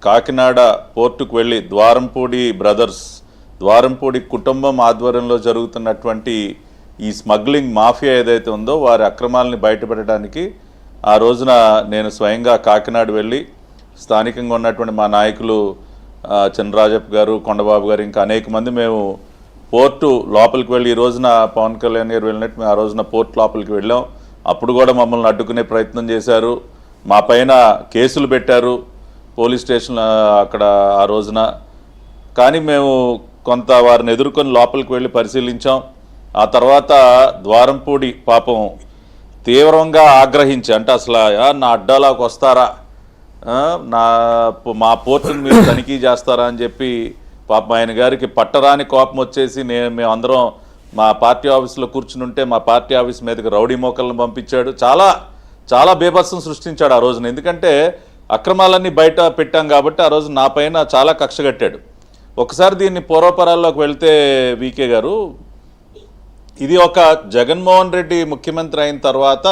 కాకినాడ పోర్టుకు వెళ్ళి ద్వారంపూడి బ్రదర్స్, ద్వారంపూడి కుటుంబం ఆధ్వర్యంలో జరుగుతున్నటువంటి ఈ స్మగ్లింగ్ మాఫియా ఏదైతే ఉందో వారి అక్రమాలని బయటపెట్టడానికి ఆ రోజున నేను స్వయంగా కాకినాడ వెళ్ళి స్థానికంగా ఉన్నటువంటి మా నాయకులు చంద్రరాజప్ప గారు, కొండబాబు గారు, ఇంకా అనేక మంది మేము పోర్టు లోపలికి వెళ్ళి, ఈ రోజున పవన్ కళ్యాణ్ గారు వెళ్ళినట్టు మేము ఆ రోజున పోర్టు లోపలికి వెళ్ళాం. అప్పుడు కూడా మమ్మల్ని అడ్డుకునే ప్రయత్నం చేశారు, మా పైన కేసులు పెట్టారు పోలీస్ స్టేషన్ అక్కడ ఆ రోజున. కానీ మేము కొంత వారిని ఎదుర్కొని లోపలికి వెళ్ళి పరిశీలించాం. ఆ తర్వాత ద్వారంపూడి పాపం తీవ్రంగా ఆగ్రహించి, అంటే అసలు నా అడ్డాలోకి వస్తారా, మా పోర్టుని మీరు తనిఖీ చేస్తారా అని చెప్పి పాపం ఆయన గారికి పట్టరాని కోపం వచ్చేసి మేమందరం మా పార్టీ ఆఫీసులో కూర్చుని ఉంటే మా పార్టీ ఆఫీస్ మీదకి రౌడీ మోకలను పంపించాడు. చాలా చాలా బీభత్సం సృష్టించాడు ఆ రోజున. ఎందుకంటే అక్రమాలన్నీ బయట పెట్టాం కాబట్టి ఆ రోజు నా పైన చాలా కక్ష కట్టాడు. ఒకసారి దీన్ని పూర్వపరాల్లోకి వెళ్తే వికే గారు, ఇది ఒక జగన్మోహన్ రెడ్డి ముఖ్యమంత్రి అయిన తర్వాత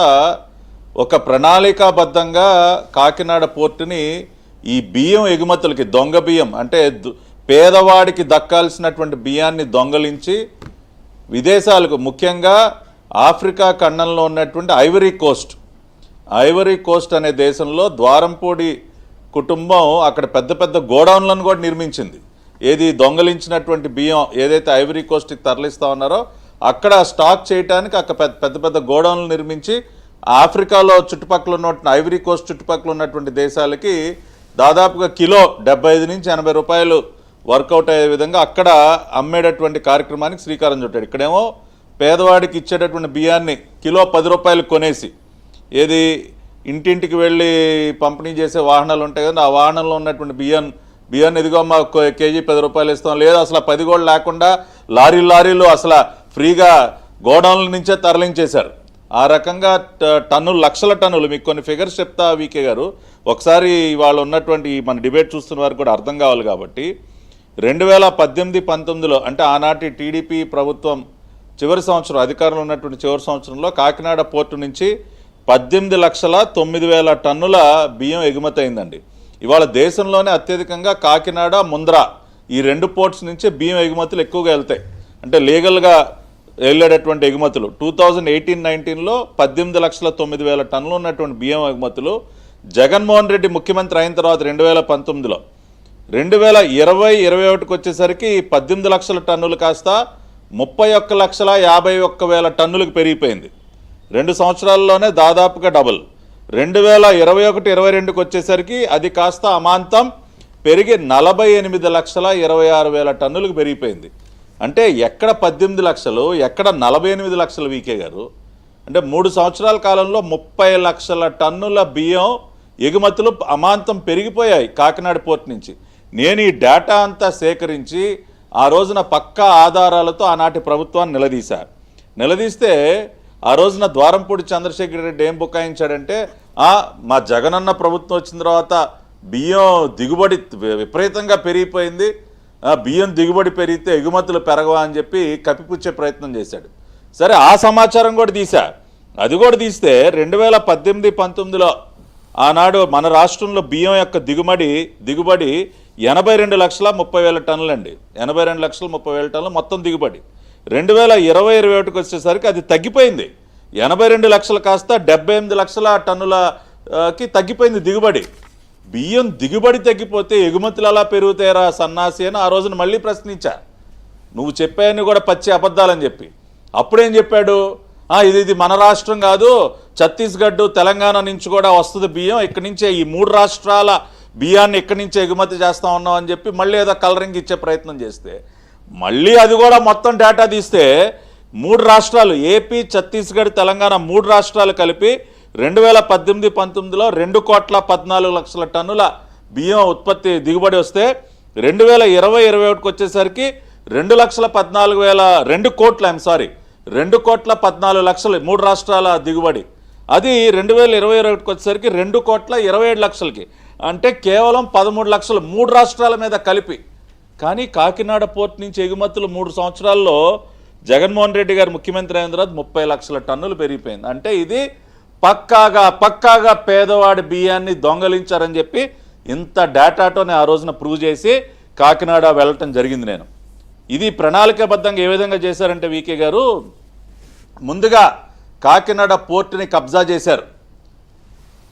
ఒక ప్రణాళికాబద్ధంగా కాకినాడ పోర్టుని ఈ బియ్యం ఎగుమతులకి, దొంగ బియ్యం అంటే పేదవాడికి దక్కాల్సినటువంటి బియ్యాన్ని దొంగలించి విదేశాలకు, ముఖ్యంగా ఆఫ్రికా ఖండంలో ఉన్నటువంటి ఐవరీ కోస్ట్ అనే దేశంలో ద్వారంపూడి కుటుంబం అక్కడ పెద్ద పెద్ద గోడౌన్లను కూడా నిర్మించింది. ఏది దొంగలించినటువంటి బియ్యం ఏదైతే ఐవరీ కోస్ట్కి తరలిస్తా ఉన్నారో అక్కడ స్టాక్ చేయడానికి అక్కడ పెద్ద పెద్ద గోడౌన్లు నిర్మించి ఆఫ్రికాలో చుట్టుపక్కల ఉన్నటువంటి ఐవరీ కోస్ట్ చుట్టుపక్కల ఉన్నటువంటి దేశాలకి దాదాపుగా కిలో 75 నుంచి 80 రూపాయలు వర్కౌట్ అయ్యే విధంగా అక్కడ అమ్మేటటువంటి కార్యక్రమానికి శ్రీకారం చుట్టాడు. ఇక్కడేమో పేదవాడికి ఇచ్చేటటువంటి బియ్యాన్ని కిలో 10 రూపాయలు కొనేసి, ఏది ఇంటింటికి వెళ్ళి పంపిణీ చేసే వాహనాలు ఉంటాయి కదా, ఆ వాహనంలో ఉన్నటువంటి బియ్యాన్ని ఎదిగో మా కేజీ 10 రూపాయలు ఇస్తాం, లేదా అసలు 10 కూడా లేకుండా లారీలు అసలు ఫ్రీగా గోడౌన్ల నుంచే తరలించేశారు. ఆ రకంగా టన్నులు, లక్షల టన్నులు. మీకు కొన్ని ఫిగర్స్ చెప్తా వికే గారు, ఒకసారి వాళ్ళు ఉన్నటువంటి మన డిబేట్ చూస్తున్న వారికి కూడా అర్థం కావాలి కాబట్టి, 2018-19లో అంటే ఆనాటి టీడీపీ ప్రభుత్వం చివరి సంవత్సరం, అధికారంలో ఉన్నటువంటి చివరి సంవత్సరంలో కాకినాడ పోర్టు నుంచి 18,09,000 టన్నుల బియ్యం ఎగుమతి అయిందండి. ఇవాళ దేశంలోనే అత్యధికంగా కాకినాడ, ముంద్రా ఈ 2 పోర్ట్స్ నుంచి బియ్యం ఎగుమతులు ఎక్కువగా వెళ్తాయి. అంటే లీగల్గా వెళ్ళేటటువంటి ఎగుమతులు 2018-19లో 18,09,000 టన్నులు ఉన్నటువంటి బియ్యం ఎగుమతులు జగన్మోహన్ రెడ్డి ముఖ్యమంత్రి అయిన తర్వాత 2019లో 2020-21కి వచ్చేసరికి 18 లక్షల టన్నులు కాస్త 31,51,000 టన్నులకు పెరిగిపోయింది. 2 సంవత్సరాల్లోనే దాదాపుగా డబుల్. 2021-22కి వచ్చేసరికి అది కాస్త అమాంతం పెరిగి 48,26,000 టన్నులకు పెరిగిపోయింది. అంటే ఎక్కడ 18 లక్షలు, ఎక్కడ 48 లక్షలు వికే గారు? అంటే 3 సంవత్సరాల కాలంలో 30 లక్షల టన్నుల బియ్యం ఎగుమతులు అమాంతం పెరిగిపోయాయి కాకినాడ పోర్ట్ నుంచి. నేను ఈ డేటా అంతా సేకరించి ఆ రోజున పక్కా ఆధారాలతో ఆనాటి ప్రభుత్వాన్ని నిలదీస్తే ఆ రోజున ద్వారంపూడి చంద్రశేఖర్ రెడ్డి ఏం బుకాయించాడంటే, మా జగనన్న ప్రభుత్వం వచ్చిన తర్వాత బియ్యం దిగుబడి విపరీతంగా పెరిగిపోయింది, బియ్యం దిగుబడి పెరిగితే ఎగుమతులు పెరగవా అని చెప్పి కప్పిపుచ్చే ప్రయత్నం చేశాడు. సరే, ఆ సమాచారం కూడా అది కూడా తీస్తే 2018-19లో ఆనాడు మన రాష్ట్రంలో బియ్యం యొక్క దిగుబడి 82,30,000 టన్నులండి. 82,30,000 టన్నులు మొత్తం దిగుబడి. 2020-21కి వచ్చేసరికి అది తగ్గిపోయింది. 82 లక్షలు కాస్త 78 లక్షల టన్నులకి తగ్గిపోయింది దిగుబడి. బియ్యం దిగుబడి తగ్గిపోతే ఎగుమతులు ఎలా పెరుగుతాయరా సన్నాసి అని ఆ రోజున మళ్ళీ ప్రశ్నించా. నువ్వు చెప్పాయని కూడా పచ్చి అబద్ధాలని చెప్పి. అప్పుడేం చెప్పాడు, ఇది మన రాష్ట్రం కాదు, ఛత్తీస్గఢ్, తెలంగాణ నుంచి కూడా వస్తుంది బియ్యం, ఇక్కడి నుంచే ఈ 3 రాష్ట్రాల బియ్యాన్ని ఇక్కడి నుంచే ఎగుమతి చేస్తా ఉన్నాం అని చెప్పి మళ్ళీ ఏదో కలరింగ్ ఇచ్చే ప్రయత్నం చేస్తే, మళ్ళీ అది కూడా మొత్తం డేటా తీస్తే 3 రాష్ట్రాలు ఏపీ, ఛత్తీస్గఢ్, తెలంగాణ 3 రాష్ట్రాలు కలిపి 2018-19లో 2,14,00,000 టన్నుల బియ్యం ఉత్పత్తి దిగుబడి వస్తే 2020-21కి వచ్చేసరికి 2,14,00,000 3 రాష్ట్రాల దిగుబడి. అది 2020-21కి వచ్చేసరికి 2,27,00,000కి, అంటే కేవలం 13 లక్షలు 3 రాష్ట్రాల మీద కలిపి. కానీ కాకినాడ పోర్ట్ నుంచి ఎగుమతులు 3 సంవత్సరాల్లో జగన్మోహన్ రెడ్డి గారు ముఖ్యమంత్రి అయిన తర్వాత 30 లక్షల టన్నులు పెరిగిపోయింది. అంటే ఇది పక్కాగా పేదవాడి బియ్యాన్ని దొంగలించారని చెప్పి ఇంత డేటాతోనే ఆ రోజున ప్రూవ్ చేసి కాకినాడ వెళ్ళటం జరిగింది నేను. ఇది ప్రణాళికాబద్ధంగా ఏ విధంగా చేశారంటే వీకే గారు, ముందుగా కాకినాడ పోర్టుని కబ్జా చేశారు.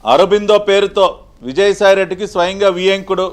అరబిందో పేరుతో విజయసాయి రెడ్డికి స్వయంగా వియంకుడు